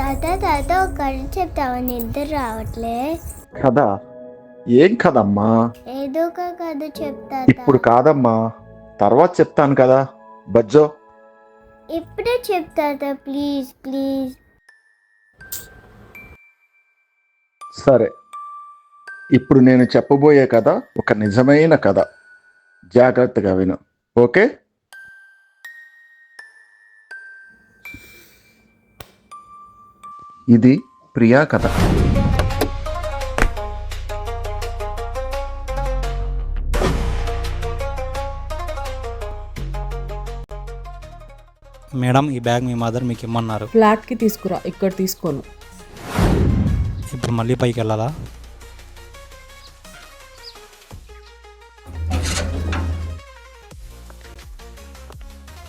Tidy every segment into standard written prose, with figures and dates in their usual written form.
తాత ఒక కథ చెప్తావా, నిద్ర రావట్లే. కదా ఏం కదమ్మా? ఏదో ఒక కథ చెప్తా. ఇప్పుడు కాదమ్మా, తర్వాత చెప్తాను కదా బజ్జో. ఇప్పుడే చెప్తా ప్లీజ్ ప్లీజ్. సరే, ఇప్పుడు నేను చెప్పబోయే కథ ఒక నిజమైన కథ. జాగ్రత్తగా విను, ఓకే? ఇది ప్రియా కథ. మేడం, ఈ బ్యాగ్ మీ మదర్ మీకు ఇమ్మన్నారు. ఫ్లాట్కి తీసుకురా, ఇక్కడ తీసుకోను. ఇప్పుడు మళ్ళీ పైకి వెళ్ళాలా?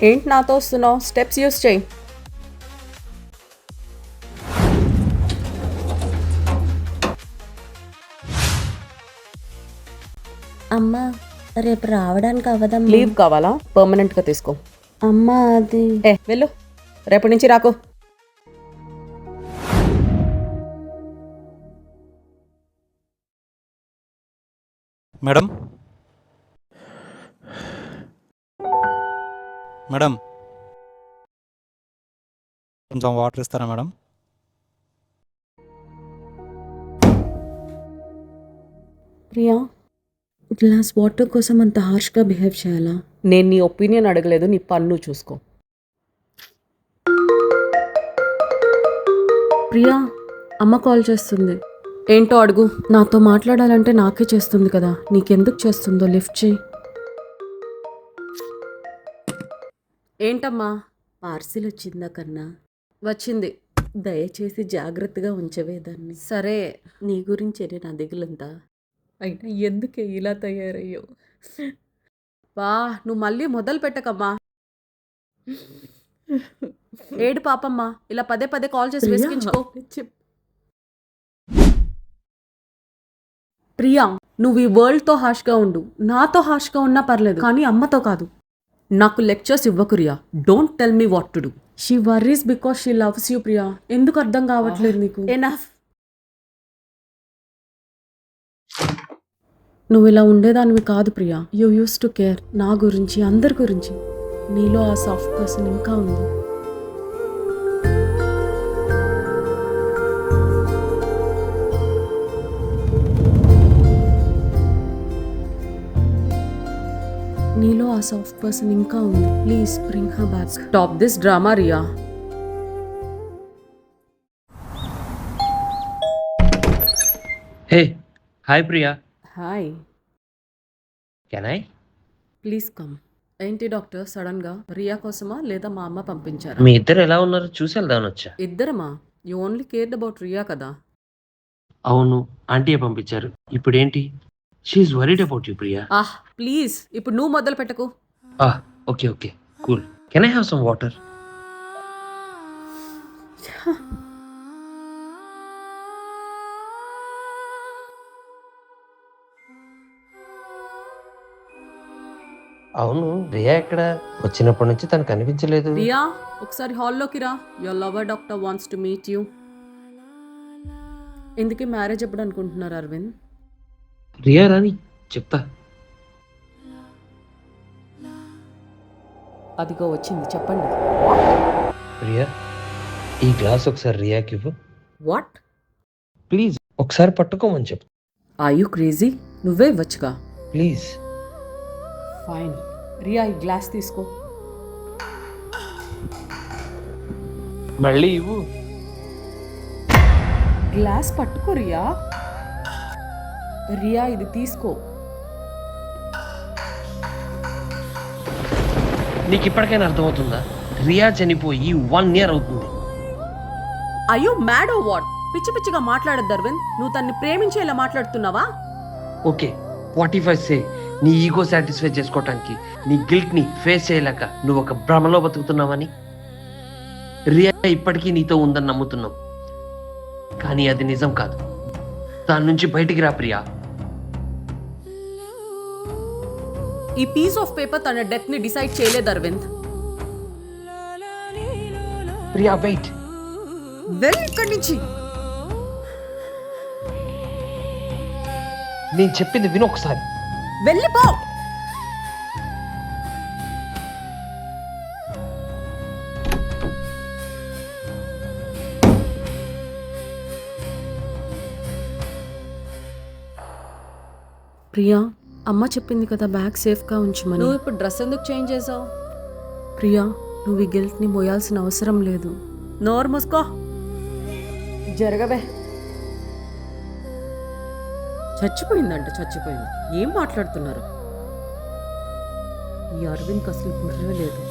ఏంటి నాతో వస్తున్నావు? స్టెప్స్ యూస్ చేయి. అమ్మా రేపు రావడానికి అవ్వదమ్మా. లీవ్ కావాలా? పర్మనెంట్గా తీసుకో. అమ్మా అది వెళ్ళు, రేపటి నుంచి రాకు. మేడం, మేడం కొంచెం వాటర్ ఇస్తారా మేడం? ప్రియా, గ్లాస్ వాటర్ కోసం అంత హార్ష్గా బిహేవ్ చేయాలా? నేను నీ ఒపీనియన్ అడగలేదు, నీ పన్ను చూసుకో. ప్రియా, అమ్మ కాల్ చేస్తుంది. ఏంటో అడుగు. నాతో మాట్లాడాలంటే నాకే చేస్తుంది కదా, నీకెందుకు చేస్తుందో లిఫ్ట్ చేయి. ఏంటమ్మా? పార్సిల్ వచ్చిందా కన్నా? వచ్చింది. దయచేసి జాగ్రత్తగా ఉంచవే దాన్ని. సరే. నీ గురించే నా దిగులంతా. అయినా ఎందుకే ఇలా తయారయ్యో? వా, నువ్వు మళ్ళీ మొదలు పెట్టకమ్మా. ఏడు పాపమ్మా, ఇలా పదే పదే కాల్ చేసి వెసిగించుకో. ప్రియా, నువ్వు ఈ వరల్డ్తో హాష్గా ఉండు, నాతో హాష్గా ఉన్నా పర్లేదు, కానీ అమ్మతో కాదు. నాకు lectures ఇవ్వకు Riya. Don't tell me what to do. She worries because she loves you Priya. ఎందుకు అర్థం కావట్లేదు నీకు? ఎనఫ్. నువ్వు ఇలా ఉండేదానివి కాదు Priya. You use to care, నా గురించి, అందరి గురించి. నీలో ఆ సాఫ్ట్ పర్సన్ ఇంకా ఉంది. నీలో ఆ సాఫ్ట్ పర్సన్ ఇంకా ఉంది. Please bring her back. Stop this drama Riya. Hey, hi Priya. Hi. Can I? Please come. ఏంటి డాక్టర్ సడన్ గా? రియా కోసమా లేదా మా అమ్మ పంపించారా? మీ ఇద్దరు ఎలా ఉన్నారు చూసి వెళ్దామని వచ్చా. ఇద్దరమా? You only cared about Riya కదా. అవును, ఆంటీయే పంపించారు. ఇప్పుడు ఏంటి? She is worried about you Priya. Please ఇప్పుడు నువ్వు మొదలు పెట్టకు. Okay okay, cool. Can I have some water? అవును, రియా ఎక్కడ? వచ్చినప్పటి నుంచి తను కనిపించలేదు. రియా, ఒకసారి హాల్లోకి రా. Your lover doctor wants to meet you. ఎందుకే మ్యారేజ్ ఎప్పుడు అనుకుంటున్నారు అరవింద్? రియా రాని చెప్తా. అదిగో వచ్చింది, చెప్పండి. ప్రియా, ఈ గ్లాస్ ఒకసారి రియాకి ఇవ్వు వాట్? ప్లీజ్. ఒకసారి పట్టుకోమని చెప్పు ఆర్ యూ క్రేజీ? నువ్వే ఇవ్వచ్చుగా. ప్లీజ్. ఫైన్. రియా, ఈ గ్లాస్ తీసుకో. మళ్ళీ ఇవ్వు. గ్లాస్ పట్టుకో రియా. రియా, ఇది తీసుకో. నీకు ఇప్పటికైనా అర్థమవుతుందా? రియా చనిపోయి 1 year అవుతుంది. అయ్యో మ్యాడ్ ఓ వాట్? పిచ్చి పిచ్చిగా మాట్లాడద్దు అరవింద్. నువ్వు తన్ని ప్రేమించేలా మాట్లాడుతున్నావా? Okay, what if I say నీ ఈగో సాటిస్ఫై చేసుకోవటానికి, నీ గిల్ట్ ని ఫేస్ చేయలేక నువ్వు ఒక భ్రమలో బతుకుతున్నావని. రియా ఇప్పటికీ నీతో ఉందని నమ్ముతున్నావు, కానీ అది నిజం కాదు. దాని నుంచి బయటికి రా ప్రియా. ఈ పీస్ ఆఫ్ పేపర్ తన డెత్ ని డిసైడ్ చేయలేదు అరవింద్. ప్రియా వెయిట్. వెళ్ళి ఇక్కడి నుంచి. నేను చెప్పింది విను ఒకసారి. వెళ్ళిపో. ప్రియా, అమ్మ చెప్పింది కదా బ్యాగ్ సేఫ్గా ఉంచమని. నువ్వు ఇప్పుడు డ్రెస్ ఎందుకు చేంజ్ చేసావు? ప్రియా, నువ్వు ఈ గిల్ట్ని మోయాల్సిన అవసరం లేదు. నోరు మూసుకో. జరగవే. చచ్చిపోయిందంట, చచ్చిపోయింది. ఏం మాట్లాడుతున్నారు? ఈ అరవింద్కి అసలు బుర్ర లేదు.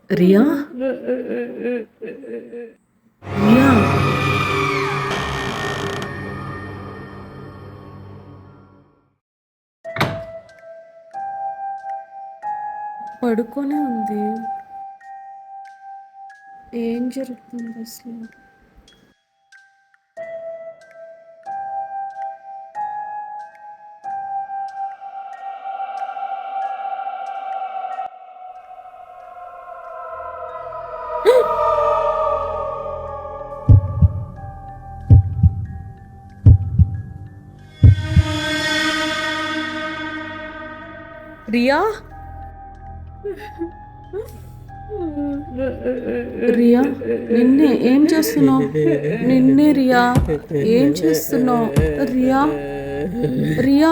రియా, రియా, పడుకొనే ఉంది. ఏం జరుగుతుంది అసలు? రియా, రియా, నిన్నే ఏం చేస్తున్నావు? నిన్నే రియా, ఏం చేస్తున్నావు? రియా, రియా.